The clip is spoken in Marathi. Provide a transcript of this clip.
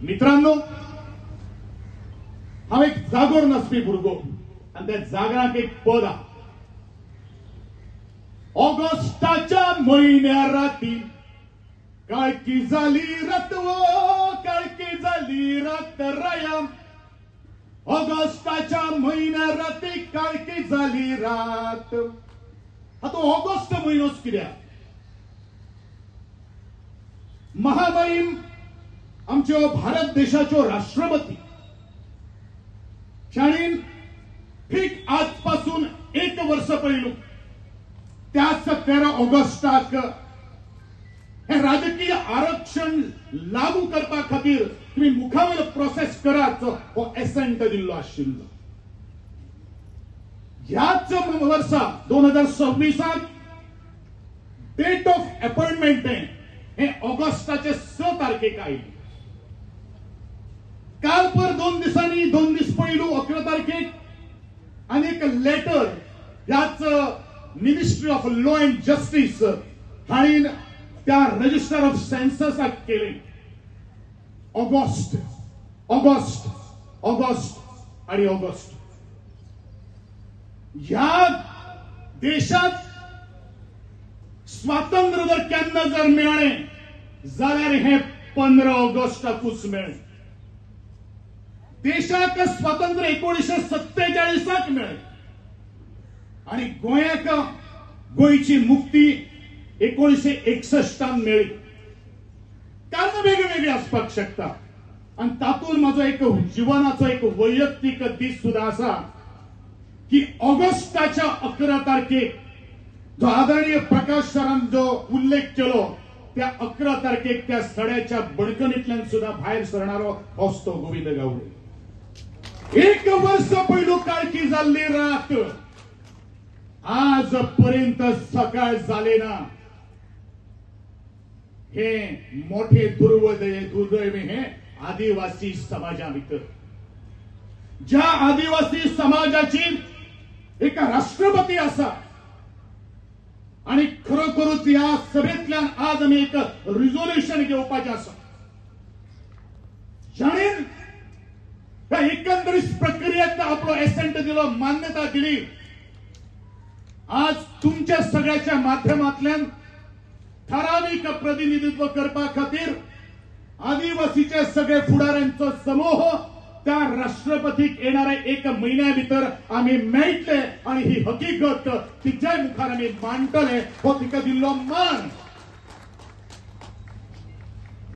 मित्रांनो, हांव एक जागोर नाचपी भुरगो आनी त्या जागराक एक पद आहा. ऑगस्टाच्या म्हयन्या राती काळकी जाली रात वो काळकी जाली रात राया. ऑगस्टाच्या म्हयन्या राती काळकी जाली रात. आता ऑगस्ट म्हयनोच कित्याक? महामहिम आमच्यो भारत देशाच्यो राष्ट्रपती शाणीन ठीक आजपासून 1 वर्ष पयलू त्याच 13 ऑगस्टाक हे राजकीय आरक्षण लागू करपा खातीर तुम्ही मुखावेल प्रोसेस करात हो एसेंट दिल्लो आशिल्लो. ह्याच वर्सा 2026 डेट ऑफ अपॉइंटमेंट हे ऑगस्टाचे 6 तारखेक आयली. काल पर 2 दिसांनी 2 दीस पयलू 11 तारखेक आनी एक लेटर ह्याच ministry of law and justice हाणीन त्या रजिस्टर ऑफ सेन्ससाक केले. ऑगस्ट ऑगस्ट ऑगस्ट आणि ऑगस्ट ह्या देशात स्वातंत्र्य जर केन्ना जर मेळ्ळें जाल्यार हे 15 ऑगस्टाकूच मेळ्ळें. देशाक स्वातंत्र्य 1947 मेळ्ळें आणि गोंयाक गोंयची मुक्ती 1961 मेळ्ळी. कारण वेगवेगळे आसपाक शकता आणि तातूंत म्हाजो एक जिवनाचो एक वैयक्तीक दीस सुद्धा आसा की ऑगस्टाच्या 11 तारखेक जो आदरणीय प्रकाश सरान जो उल्लेख केलो त्या 11 तारखेक त्या सड्याच्या बडकणींतल्यान सुद्धा भायर सरणारो असतो गोविंद गावडे. 1 वर्ष पयलू काळकी जाल्ली रात आज पर्यंत सकाळ जाले ना. हे मोठे दुर्दैव हे आदिवासी समाजा भितर ज्या आदिवासी समाजाची एक राष्ट्रपती असा आणि खरोखरच या सभेतल्यान आज आम्ही एक रिझोल्युशन घेवपाचें आसा. जाणीन ह्या एकंदरीत प्रक्रियेक आपलो एसेंट दिलो, मान्यता दिली. आज तुमच्या सगळ्याच्या माध्यमांतल्यान ठराविक प्रतिनिधित्व करपा खातीर आदिवासीचे सगळे फुडाऱ्यांचो समूह त्या राष्ट्रपतीक येणाऱ्या 1 महिन्या भितर आम्ही मेळटले आणि ही हकीकत तिच्या मुखार आम्ही मांडटले हो तिका दिल्लो मान